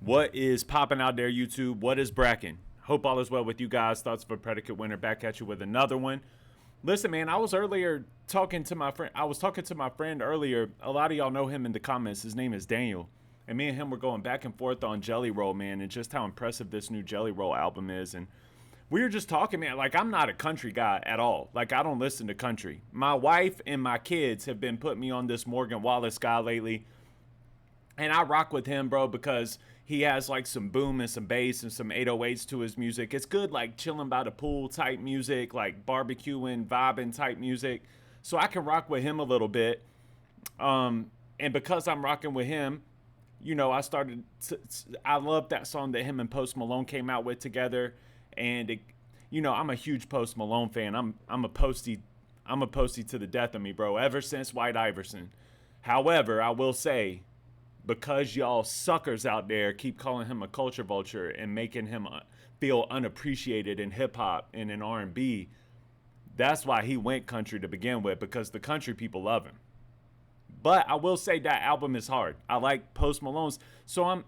What is popping out there, YouTube? What is bracking? Hope all is well with you guys. Thoughts of a predicate winner. Back at you with another one. Listen, man, I was talking to my friend earlier. A lot of y'all know him in the comments. His name is Daniel. And me and him were going back and forth on Jellyroll, man, and just how impressive this new Jellyroll album is. And we were just talking, man, like I'm not a country guy at all. Like I don't listen to country. My wife and my kids have been putting me on this Morgan Wallace guy lately. And I rock with him, bro, because he has like some boom and some bass and some 808s to his music. It's good, like chilling by the pool type music, like barbecuing, vibing type music. So I can rock with him a little bit. And because I'm rocking with him, you know, I love that song that him and Post Malone came out with together. And, you know, I'm a huge Post Malone fan. I'm a postie to the death of me, bro, ever since White Iverson. However, I will say, because y'all suckers out there keep calling him a culture vulture and making him feel unappreciated in hip hop and in R&B, that's why he went country to begin with, because the country people love him. But I will say that album is hard. I like Post Malone's. So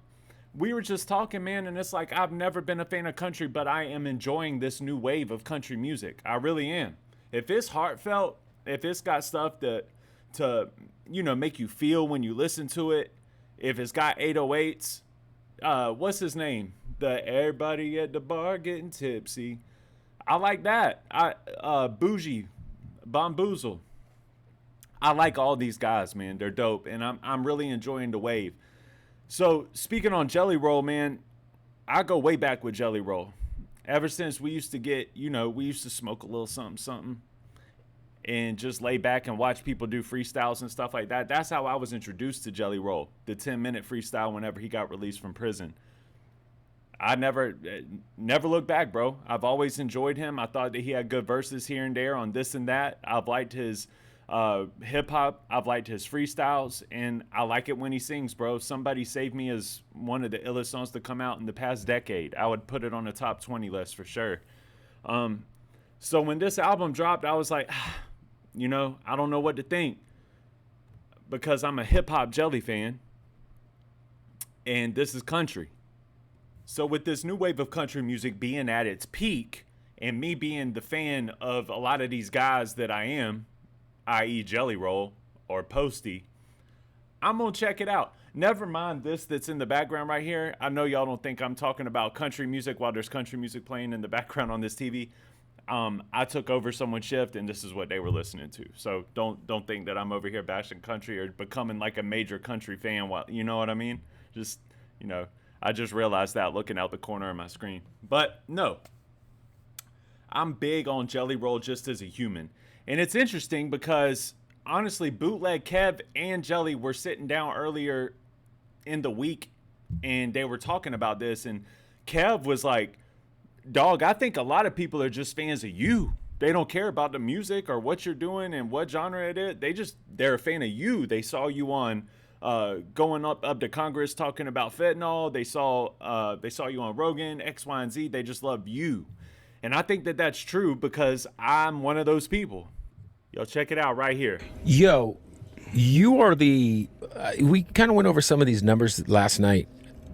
we were just talking, man, and it's like I've never been a fan of country, but I am enjoying this new wave of country music. I really am. If it's heartfelt, if it's got stuff to you know, make you feel when you listen to it, if it's got 808s, what's his name? The everybody at the bar getting tipsy. I like that. Bougie, Bamboozle. I like all these guys, man. They're dope, and I'm really enjoying the wave. So speaking on Jellyroll, man, I go way back with Jellyroll. Ever since we used to smoke a little something, and just lay back and watch people do freestyles and stuff like that. That's how I was introduced to Jellyroll, the 10-minute freestyle whenever he got released from prison. I never looked back, bro. I've always enjoyed him. I thought that he had good verses here and there on this and that. I've liked his hip-hop. I've liked his freestyles, and I like it when he sings, bro. Somebody Save Me is one of the illest songs to come out in the past decade. I would put it on the top 20 list for sure. So when this album dropped, I was like, you know, I don't know what to think, because I'm a hip-hop Jelly fan, and this is country. So with this new wave of country music being at its peak, and me being the fan of a lot of these guys that I am, i.e. Jellyroll or Posty, I'm going to check it out. Never mind this that's in the background right here. I know y'all don't think I'm talking about country music while there's country music playing in the background on this TV. I took over someone's shift, and this is what they were listening to. So don't think that I'm over here bashing country or becoming like a major country fan. While, you know what I mean? Just, you know, I just realized that looking out the corner of my screen. But no, I'm big on Jellyroll just as a human. And it's interesting because, honestly, Bootleg Kev and Jelly were sitting down earlier in the week, and they were talking about this. And Kev was like, dog, I think a lot of people are just fans of you. They don't care about the music or what you're doing and what genre it is. They're a fan of you. They saw you on going up to Congress talking about fentanyl. They saw you on Rogan, X, Y, and Z. They just love you. And I think that that's true because I'm one of those people. Yo, check it out right here. Yo, you are we kind of went over some of these numbers last night.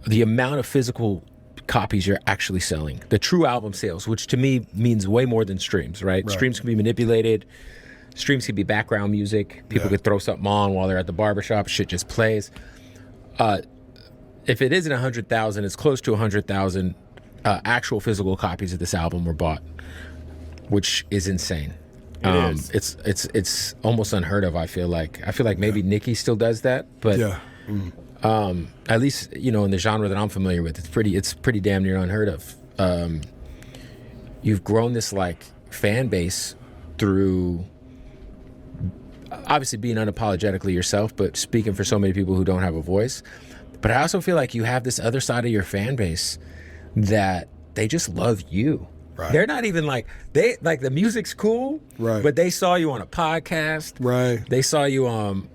The amount of physical copies you're actually selling, the true album sales, which to me means way more than streams, right? Streams can be manipulated. Streams can be background music. People could throw something on while they're at the barbershop. Shit just plays. If it isn't 100,000, it's close to 100,000 actual physical copies of this album were bought, which is insane. It's almost unheard of. I feel like maybe Nicki still does that, but at least, you know, in the genre that I'm familiar with, it's pretty damn near unheard of. You've grown this like fan base through obviously being unapologetically yourself, but speaking for so many people who don't have a voice. But I also feel like you have this other side of your fan base that they just love you. Right. They're not even like the music's cool, right? But they saw you on a podcast, right? They saw you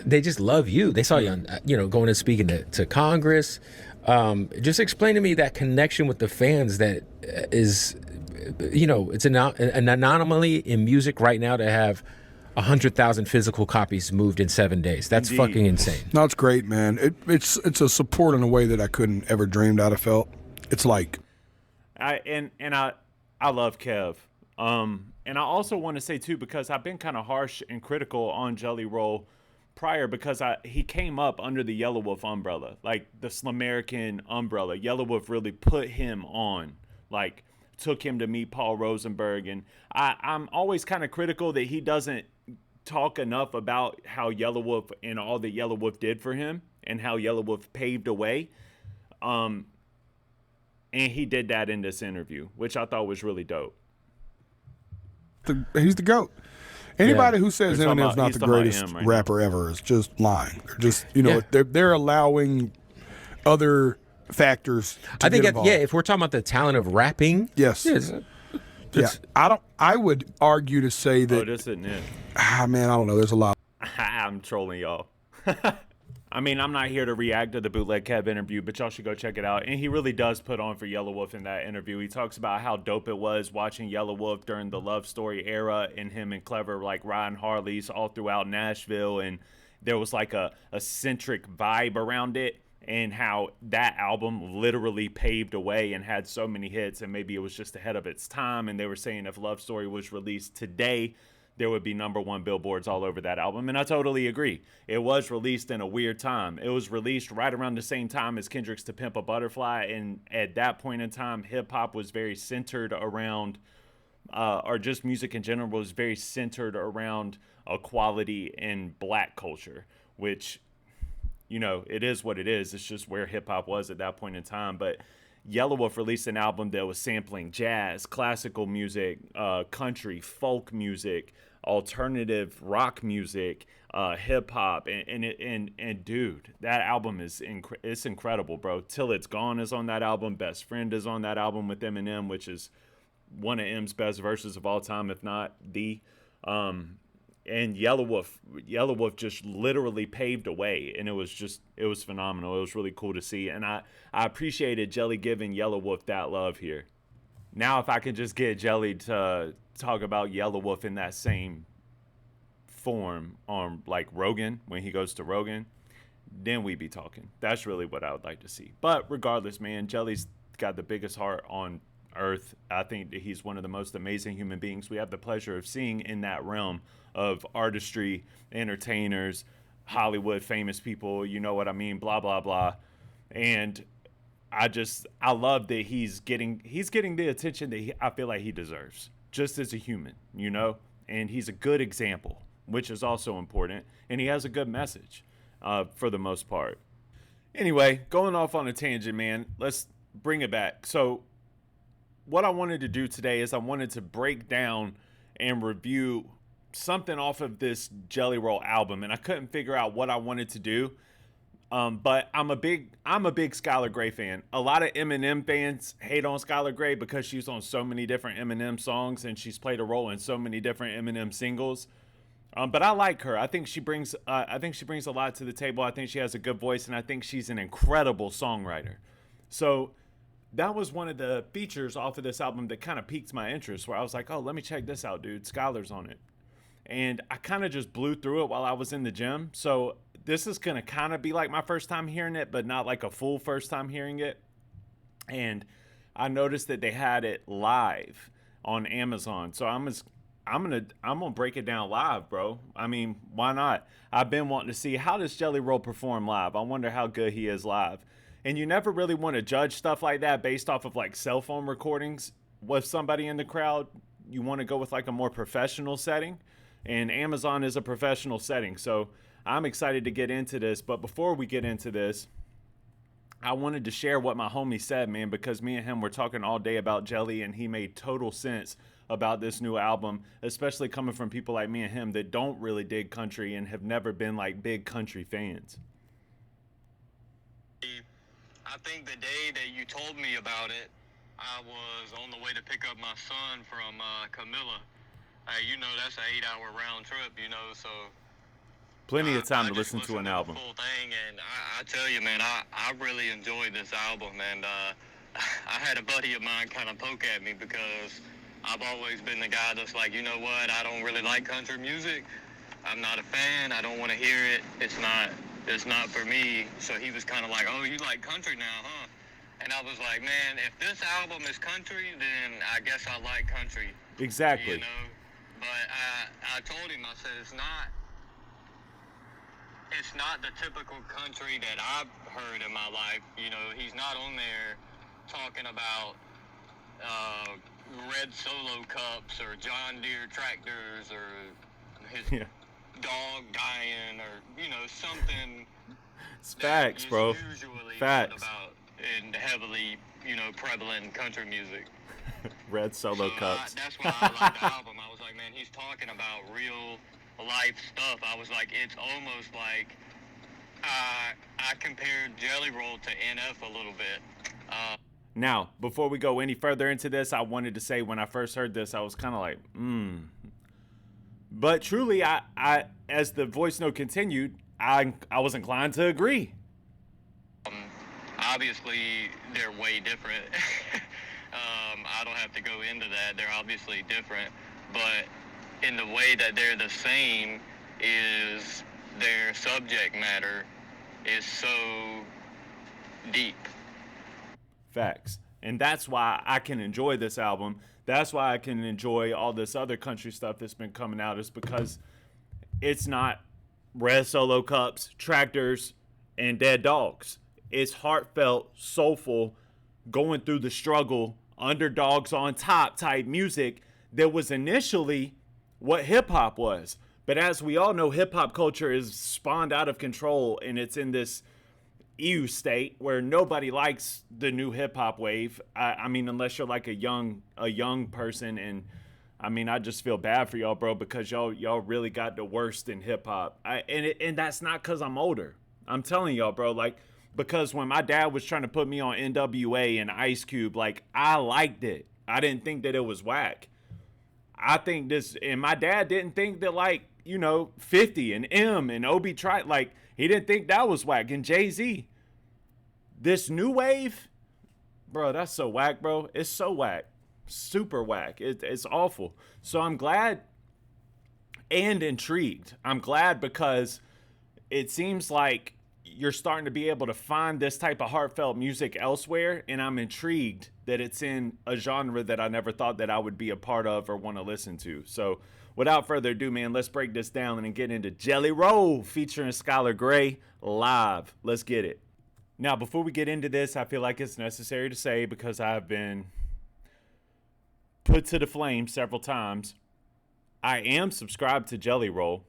they just love you. They saw you on, going and speaking to Congress. Just explain to me that connection with the fans that is, it's an anomaly in music right now to have 100,000 physical copies moved in 7 days. That's Indeed. fucking insane. No, it's great, man. It's a support in a way that I couldn't ever dreamed I'd have felt. It's like I love Kev. And I also want to say too, because I've been kind of harsh and critical on Jellyroll prior, because he came up under the Yelawolf umbrella, like the Slamerican umbrella. Yelawolf really put him on, like took him to meet Paul Rosenberg, and I'm always kind of critical that he doesn't talk enough about how Yelawolf and all that Yelawolf did for him and how Yelawolf paved a way. And he did that in this interview, which I thought was really dope. He's the GOAT. Anybody Yeah. who says He's talking Eminem's about- not he's the talking about greatest him right rapper ever is just lying. They're just, you know, Yeah. they're allowing other factors to I think, get involved. if we're talking about the talent of rapping, Yes. Yeah. I would argue to say Oh, that, this isn't it. man, I don't know. There's a lot. I'm trolling y'all. I mean, I'm not here to react to the Bootleg Kev interview, but y'all should go check it out. And he really does put on for Yelawolf in that interview. He talks about how dope it was watching Yelawolf during the Love Story era, and him and Clever like riding Harleys all throughout Nashville, and there was like a eccentric vibe around it, and how that album literally paved a way and had so many hits, and maybe it was just ahead of its time. And they were saying if Love Story was released today, there would be #1 billboards all over that album. And I totally agree. It was released in a weird time. It was released right around the same time as Kendrick's To Pimp a Butterfly. And at that point in time, hip hop was very centered around, or just music in general was very centered around equality and black culture, which, you know, it is what it is. It's just where hip hop was at that point in time. But Yelawolf released an album that was sampling jazz, classical music, country, folk music, alternative rock music, hip hop, and dude, that album is it's incredible, bro. Till It's Gone is on that album. Best Friend is on that album with Eminem, which is one of M's best verses of all time, if not the. And Yelawolf just literally paved a way, and it was phenomenal. It was really cool to see, and I appreciated Jelly giving Yelawolf that love here. Now, if I could just get Jelly to talk about Yelawolf in that same form on like Rogan, when he goes to Rogan, then we'd be talking. That's really what I would like to see. But regardless, man, Jelly's got the biggest heart on earth. I think that he's one of the most amazing human beings we have the pleasure of seeing in that realm of artistry, entertainers, Hollywood, famous people, you know what I mean, blah, blah, blah. And I love that he's getting the attention that I feel like he deserves, just as a human, you know? And he's a good example, which is also important. And he has a good message, for the most part. Anyway, going off on a tangent, man, let's bring it back. So what I wanted to do today is I wanted to break down and review something off of this Jellyroll album, and I couldn't figure out what I wanted to do. But I'm a big Skylar Grey fan. A lot of Eminem fans hate on Skylar Grey because she's on so many different Eminem songs and she's played a role in so many different Eminem singles. But I like her. I think she brings a lot to the table. I think she has a good voice, and I think she's an incredible songwriter. So that was one of the features off of this album that kind of piqued my interest, where I was like, oh, let me check this out, dude. Skylar's on it. And I kind of just blew through it while I was in the gym. So this is going to kind of be like my first time hearing it, but not like a full first time hearing it. And I noticed that they had it live on Amazon. So I'm going to break it down live, bro. I mean, why not? I've been wanting to see, how does Jellyroll perform live? I wonder how good he is live. And you never really want to judge stuff like that based off of like cell phone recordings with somebody in the crowd. You want to go with like a more professional setting. And Amazon is a professional setting. So I'm excited to get into this. But before we get into this, I wanted to share what my homie said, man, because me and him were talking all day about Jelly, and he made total sense about this new album, especially coming from people like me and him that don't really dig country and have never been like big country fans. I think the day that you told me about it, I was on the way to pick up my son from Camilla. You know, that's an 8-hour round trip, you know, so Plenty of time I to listen to an album. The full thing, and I tell you, man, I really enjoyed this album, and I had a buddy of mine kind of poke at me because I've always been the guy that's like, you know what, I don't really like country music, I'm not a fan. I don't want to hear it. It's not for me. So he was kind of like, oh, you like country now, huh? And I was like, man, if this album is country, then I guess I like country. Exactly. You know? But I told him, I said, it's not the typical country that I've heard in my life. You know, he's not on there talking about red Solo cups or John Deere tractors or his dog dying or, you know, something. It's facts, bro. Usually Facts. about in heavily, you know, prevalent in country music. Red Solo cups. That's why I like the album. I was like, man, he's talking about real life stuff. I was like, it's almost like I compared Jellyroll to NF a little bit. Now, before we go any further into this, I wanted to say when I first heard this, I was kind of like, But truly, I as the voice note continued, I was inclined to agree. Obviously, they're way different. I don't have to go into that. They're obviously different. But in the way that they're the same is their subject matter is so deep. Facts. And that's why I can enjoy this album. That's why I can enjoy all this other country stuff that's been coming out, is because it's not red Solo cups, tractors, and dead dogs. It's heartfelt, soulful, going through the struggle, underdogs on top type music that was initially what hip-hop was. But as we all know, hip-hop culture is spawned out of control, and it's in this ew state where nobody likes the new hip-hop wave. I mean, unless you're like a young person, and I mean, I just feel bad for y'all, bro, because y'all really got the worst in hip-hop. And that's not because I'm older. I'm telling y'all, bro, like, because when my dad was trying to put me on NWA and Ice Cube, like, I liked it. I didn't think that it was whack. I think this, and my dad didn't think that, like, you know, 50 and M and Obi Trice, like, he didn't think that was whack. And Jay-Z, this new wave, bro, that's so whack, bro. It's so whack. Super whack. It's awful. So I'm glad and intrigued. I'm glad because it seems like you're starting to be able to find this type of heartfelt music elsewhere, and I'm intrigued that it's in a genre that I never thought that I would be a part of or want to listen to. So without further ado, man, let's break this down and get into Jellyroll featuring Skylar Grey live. Let's get it. Now, before we get into this, I feel like it's necessary to say, because I've been put to the flame several times, I am subscribed to Jellyroll,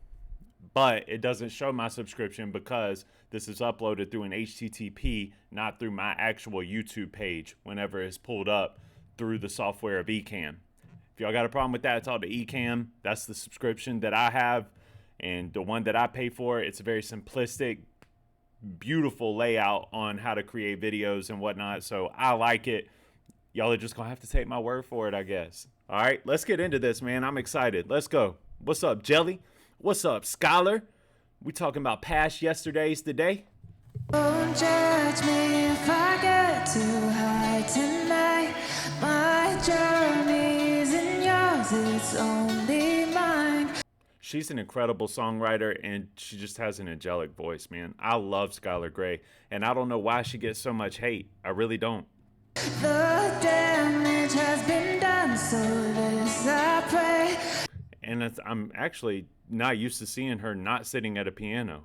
but it doesn't show my subscription because this is uploaded through an HTTP, not through my actual YouTube page whenever it's pulled up through the software of Ecamm. If y'all got a problem with that, it's all the Ecamm. That's the subscription that I have, and the one that I pay for, it's a very simplistic, beautiful layout on how to create videos and whatnot, so I like it. Y'all are just gonna have to take my word for it, I guess. All right, let's get into this, man. I'm excited. Let's go. What's up, Jelly? What's up, Skylar? We talking about past yesterdays today? Don't judge me if I get too high tonight. My journey's in yours, it's only mine. She's an incredible songwriter, and she just has an angelic voice, man. I love Skylar Grey, and I don't know why she gets so much hate. I really don't. The damage has been done, so this I pray. And I'm actually not used to seeing her not sitting at a piano.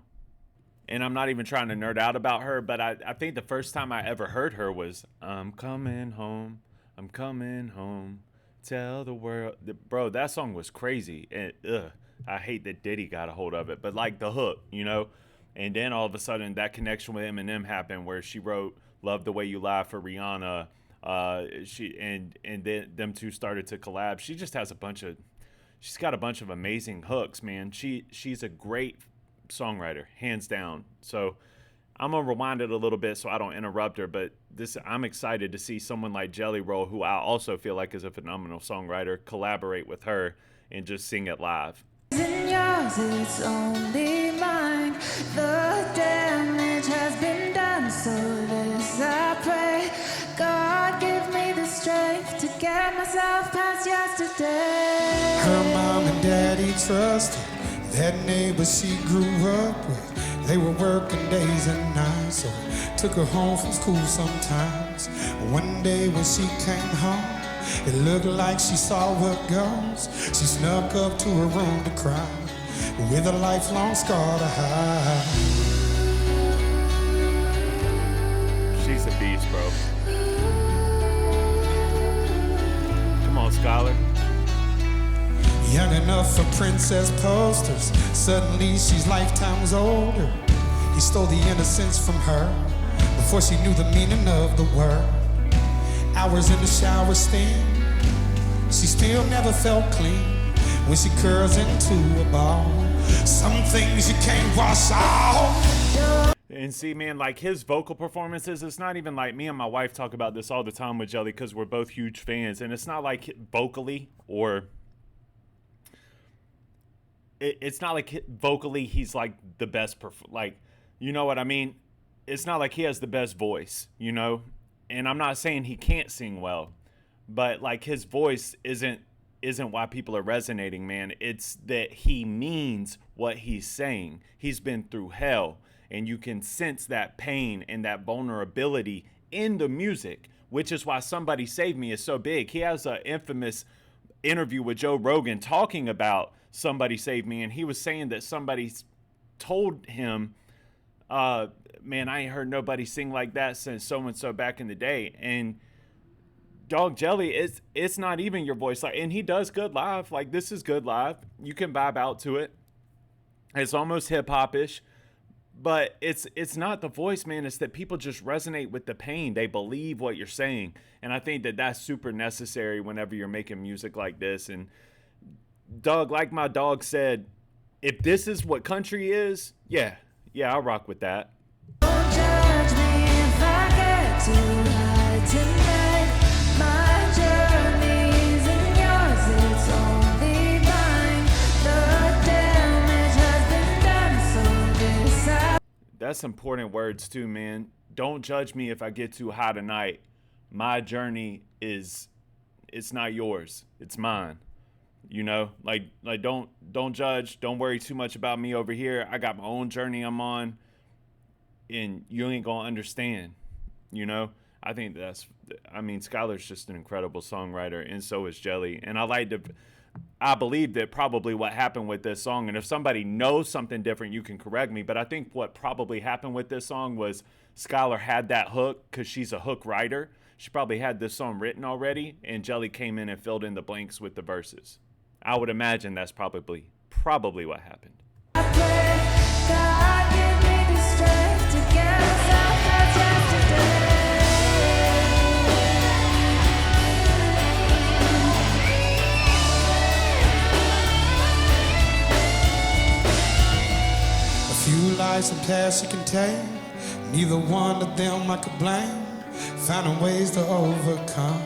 And I'm not even trying to nerd out about her, but I think the first time I ever heard her was, I'm coming home, tell the world. Bro, that song was crazy. And I hate that Diddy got a hold of it, but like the hook, you know? And then all of a sudden that connection with Eminem happened where she wrote Love the Way You Lie for Rihanna. And then them two started to collab. She just has she's got a bunch of amazing hooks, man. She's a great songwriter, hands down. So I'm gonna rewind it a little bit so I don't interrupt her, but I'm excited to see someone like Jellyroll, who I also feel like is a phenomenal songwriter, collaborate with her and just sing it live. In yours, it's only mine. The damage has been done, so this I pray. God, give me the strength to get myself past yesterday. Her mom and daddy trusted, That neighbor she grew up with, they were working days and nights, so took her home from school sometimes. One day when she came home, it looked like she saw what goes. She snuck up to her room to cry, with a lifelong scar to hide. She's a beast, bro. Come on, Skylar. Young enough for princess posters, suddenly she's lifetimes older. He stole the innocence from her before she knew the meaning of the word. Hours in the shower steam, she still never felt clean when she curls into a ball. Some things you can't wash out. And see, man, like his vocal performances, it's not even like, me and my wife talk about this all the time with Jelly because we're both huge fans, and it's not like vocally or it's not like vocally he's like the best, like, you know what I mean? It's not like he has the best voice, you know? And I'm not saying he can't sing well, but like his voice isn't why people are resonating, man. It's that he means what he's saying. He's been through hell, and you can sense that pain and that vulnerability in the music, which is why Somebody Save Me is so big. He has an infamous interview with Joe Rogan talking about Somebody Save Me, and he was saying that somebody told him, man, I ain't heard nobody sing like that since so-and-so back in the day. And dog, Jelly, it's not even your voice. Like, and he does good live. Like, this is good live. You can vibe out to it. It's almost hip-hop-ish. But it's not the voice, man. It's that people just resonate with the pain. They believe what you're saying. And I think that that's super necessary whenever you're making music like this. And Doug, like my dog said, if this is what country is, yeah, I'll rock with that. Don't judge me if I get too high tonight. My journey's in yours, it's only mine. The damage has been done, so this That's important words too, man. Don't judge me if I get too high tonight. My journey it's not yours, it's mine. You know, like don't judge, don't worry too much about me over here. I got my own journey I'm on, and you ain't gonna understand, you know? I think Skylar's just an incredible songwriter, and so is Jelly. And I believe that probably what happened with this song, and if somebody knows something different, you can correct me, but I think what probably happened with this song was Skylar had that hook, because she's a hook writer. She probably had this song written already, and Jelly came in and filled in the blanks with the verses. I would imagine that's probably what happened. I pray, God give me the strength to get us out past yesterday. A few lives and paths you can take, neither one of them I could blame. Finding ways to overcome,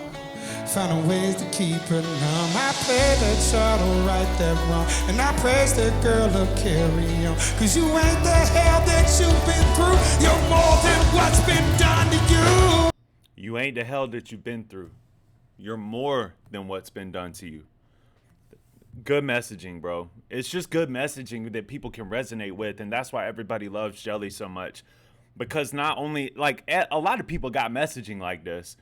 finding ways to keep her numb. I pray that y'all'll right that wrong, and I praise that girl will carry on. Cause you ain't the hell that you've been through, you're more than what's been done to you. You ain't the hell that you've been through. You're more than what's been done to you. Good messaging, bro. It's just good messaging that people can resonate with, and that's why everybody loves Jelly so much. Because not only, like, a lot of people got messaging like this,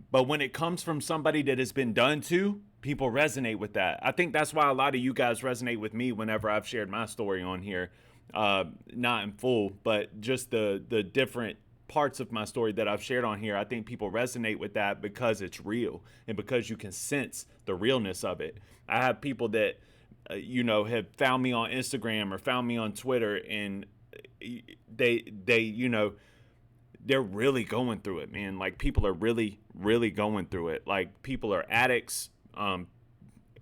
but when it comes from somebody that has been done to, people resonate with that. I think that's why a lot of you guys resonate with me whenever I've shared my story on here. Not in full, but just the different parts of my story that I've shared on here. I think people resonate with that because it's real and because you can sense the realness of it. I have people that, have found me on Instagram or found me on Twitter, and they they're really going through it, man. Like, people are really, really going through it. Like, people are addicts,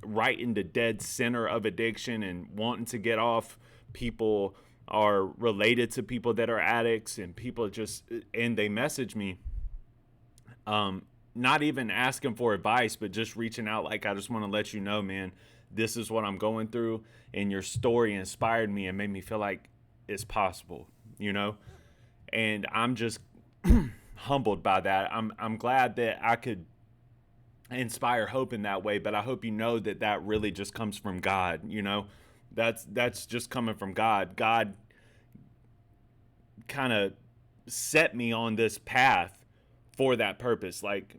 right in the dead center of addiction and wanting to get off. People are related to people that are addicts, and and they message me, not even asking for advice, but just reaching out. Like, I just want to let you know, man, this is what I'm going through, and your story inspired me and made me feel like it's possible, and I'm just humbled by that. I'm glad that I could inspire hope in that way, but I hope that really just comes from God, That's just coming from God. God kind of set me on this path for that purpose. Like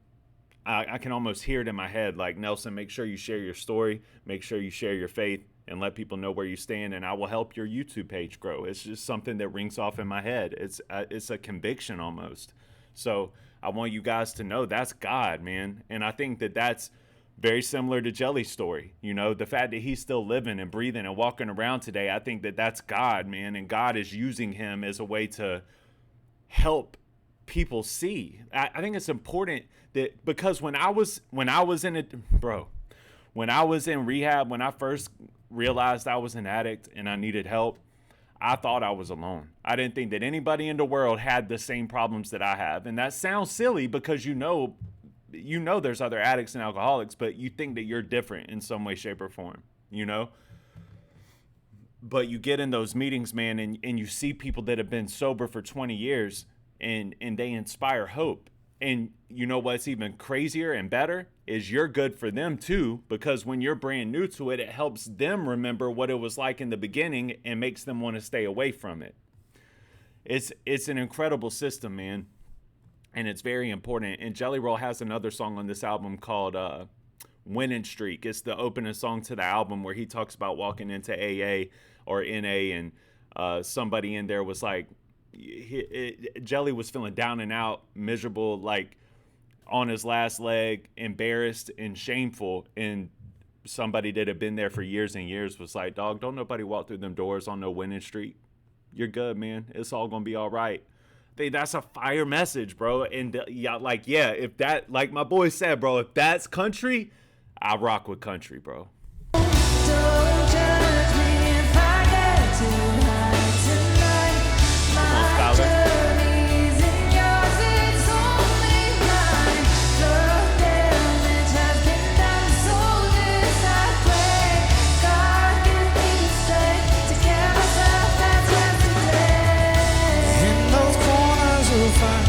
I can almost hear it in my head, like, Nelson, make sure you share your story, make sure you share your faith, and let people know where you stand, and I will help your YouTube page grow. It's just something that rings off in my head. It's a conviction almost. So I want you guys to know that's God, man. And I think that that's very similar to Jelly's story. You know, the fact that he's still living and breathing and walking around today, I think that that's God, man. And God is using him as a way to help people see. I think it's important that, because when I was in it, bro, when I was in rehab, when I first realized I was an addict and I needed help, I thought I was alone. I didn't think that anybody in the world had the same problems that I have. And that sounds silly because you know there's other addicts and alcoholics, but you think that you're different in some way, shape, or form, you know? But you get in those meetings, man, and you see people that have been sober for 20 years and they inspire hope. And you know what's even crazier and better is you're good for them too, because when you're brand new to it, it helps them remember what it was like in the beginning and makes them want to stay away from it. It's an incredible system, man. And it's very important. And Jellyroll has another song on this album called Winning Streak. It's the opening song to the album where he talks about walking into AA or NA, and somebody in there was like, Jelly was feeling down and out, miserable, like on his last leg, embarrassed and shameful. And somebody that had been there for years and years was like, dog, don't nobody walk through them doors on no winning streak. You're good, man. It's all going to be all right. That's a fire message, bro. And if that, like my boy said, bro, if that's country, I rock with country, bro. Don't judge me if I get too high tonight. My journey's in yours, it's only mine. The damage has been done, so this I pray. God give me the strength to carry myself as yesterday. In those corners you'll find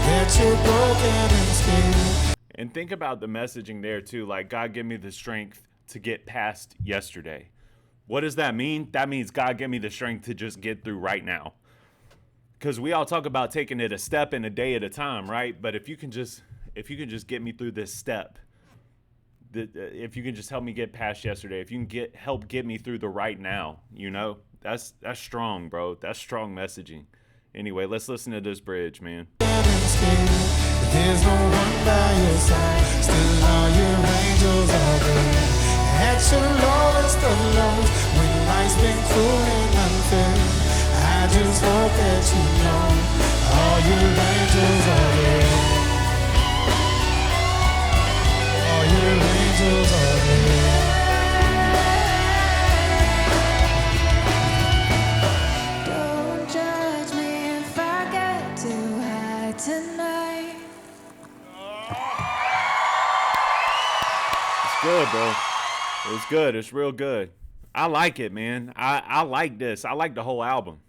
that you're broken and scared. And think about the messaging there too. Like, God give me the strength to get past yesterday. What does that mean? That means God give me the strength to just get through right now. Because we all talk about taking it a step and a day at a time, right? But if you can just get me through this step, if you can just help me get past yesterday, if you can help get me through the right now, you know, that's strong, bro. That's strong messaging. Anyway, let's listen to this bridge, man. There's no one by your side. Still all your angels are there. At your lowest of lows, when life's been cruel and unfair, I just hope that you know all your angels are there. All your angels are there. Don't judge me if I get too high tonight. It's good, bro. It's good. It's real good. I like it, man. I like this. I like the whole album.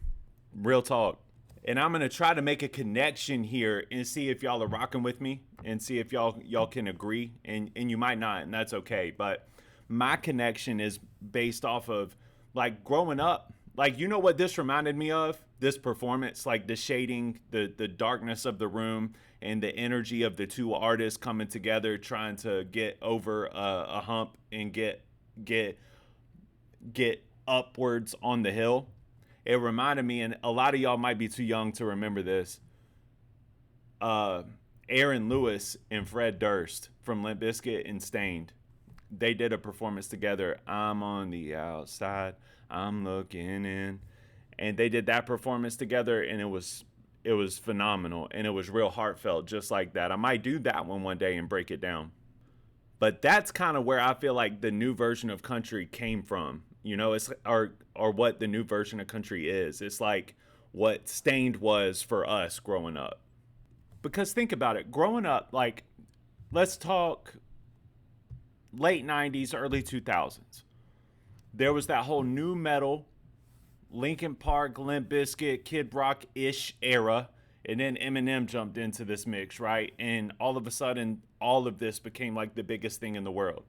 Real talk. And I'm going to try to make a connection here and see if y'all are rocking with me and see if y'all can agree. And you might not, and that's okay. But my connection is based off of, like, growing up. Like, you know what this reminded me of? This performance, like the shading, the darkness of the room, and the energy of the two artists coming together, trying to get over a hump and get upwards on the hill. It reminded me, and a lot of y'all might be too young to remember this, Aaron Lewis and Fred Durst from Limp Bizkit and Stained. They did a performance together. I'm on the outside, I'm looking in. And they did that performance together, and it was phenomenal, and it was real heartfelt, just like that. I might do that one day and break it down. But that's kind of where I feel like the new version of country came from. You know, it's or what the new version of country is. It's like what Stained was for us growing up. Because think about it, growing up, like, let's talk late 90s, early 2000s. There was that whole new metal, Linkin Park, Limp Bizkit, Kid Rock-ish era, and then Eminem jumped into this mix, right? And all of a sudden, all of this became like the biggest thing in the world.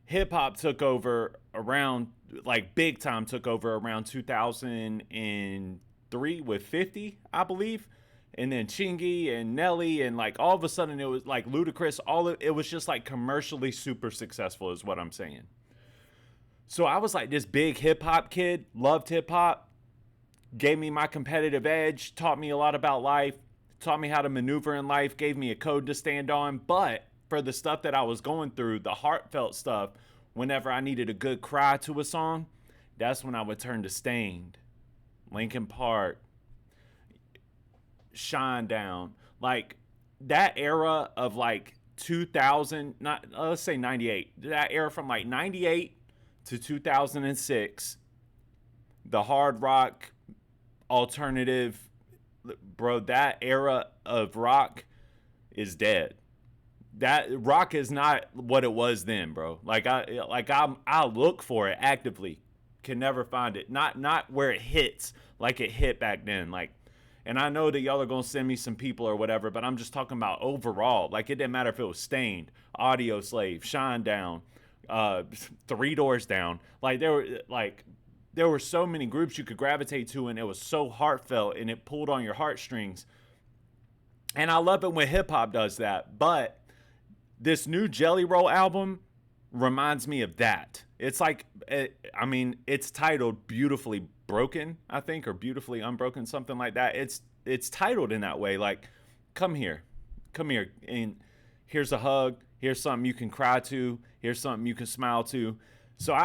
hip hop took over around, like big time took over around 2003 with 50, I believe. And then Chingy and Nelly, and like all of a sudden it was like Ludacris, it was just like commercially super successful is what I'm saying. So I was like this big hip hop kid, loved hip hop, gave me my competitive edge, taught me a lot about life, taught me how to maneuver in life, gave me a code to stand on. But for the stuff that I was going through, the heartfelt stuff, whenever I needed a good cry to a song, that's when I would turn to Stained, Linkin Park, Shine Down. Like that era of like 2000, not let's say 98, that era from like 98 to 2006, the hard rock, alternative, bro, that era of rock is dead. That rock is not what it was then, bro. I look for it actively, can never find it. Not where it hits like it hit back then. Like, and I know that y'all are gonna send me some people or whatever, but I'm just talking about overall. Like, it didn't matter if it was Stained, Audio Slave, Shine Down, Three Doors Down. Like there were so many groups you could gravitate to, and it was so heartfelt, and it pulled on your heartstrings. And I love it when hip hop does that. But this new Jellyroll album reminds me of that. It's like, it's titled Beautifully Broken, I think, or Beautifully Unbroken, something like that. It's titled in that way, like, come here, and here's a hug, here's something you can cry to, here's something you can smile to. So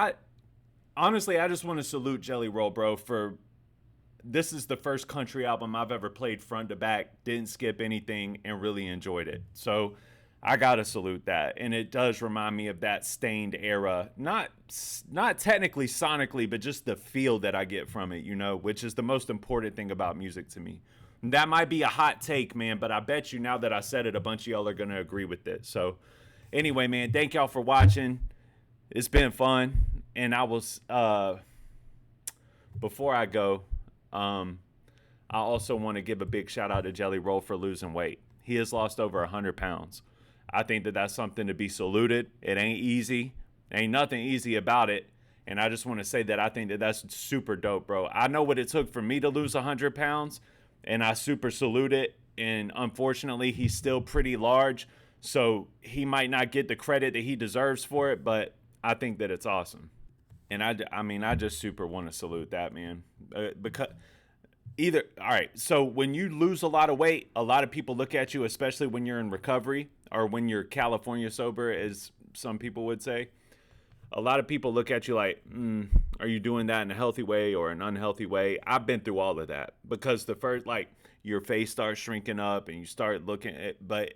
honestly, I just want to salute Jellyroll, bro, for this is the first country album I've ever played front to back, didn't skip anything, and really enjoyed it. So I gotta salute that, and it does remind me of that Stained era. Not technically sonically, but just the feel that I get from it, which is the most important thing about music to me. That might be a hot take, man, but I bet you now that I said it, a bunch of y'all are gonna agree with it. So anyway, man, thank y'all for watching. It's been fun, and I was before I go, I also want to give a big shout out to Jellyroll for losing weight. He has lost over 100 pounds. I think that that's something to be saluted. It ain't easy. Ain't nothing easy about it. And I just want to say that I think that that's super dope, bro. I know what it took for me to lose 100 pounds, and I super salute it. And unfortunately, he's still pretty large, so he might not get the credit that he deserves for it, but I think that it's awesome. And I just super want to salute that, man. Because all right, so when you lose a lot of weight, a lot of people look at you, especially when you're in recovery or when you're California sober, as some people would say. A lot of people look at you like, are you doing that in a healthy way or an unhealthy way? I've been through all of that, because the first, like, your face starts shrinking up and you start looking at, but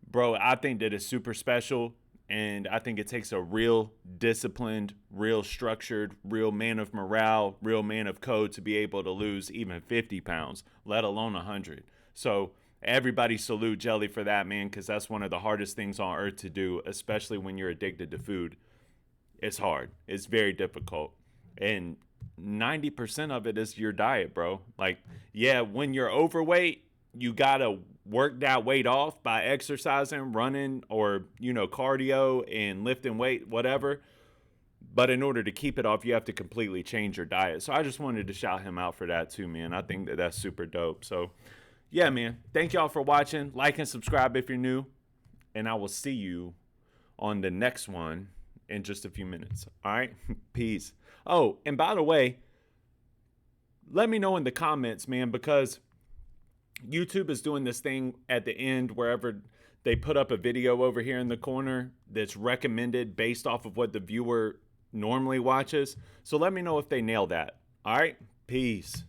bro, I think that it's super special. And I think it takes a real disciplined, real structured, real man of morale, real man of code to be able to lose even 50 pounds, let alone 100. So everybody salute Jelly for that, man, because that's one of the hardest things on earth to do, especially when you're addicted to food. It's hard. It's very difficult. And 90% of it is your diet, bro. Like, yeah, when you're overweight, you got to work that weight off by exercising, running, or, cardio and lifting weight, whatever. But in order to keep it off, you have to completely change your diet. So I just wanted to shout him out for that too, man. I think that that's super dope. So yeah, man, thank y'all for watching. Like and subscribe if you're new. And I will see you on the next one in just a few minutes. All right? Peace. Oh, and by the way, let me know in the comments, man, because YouTube is doing this thing at the end wherever they put up a video over here in the corner that's recommended based off of what the viewer normally watches. So let me know if they nail that. All right? Peace.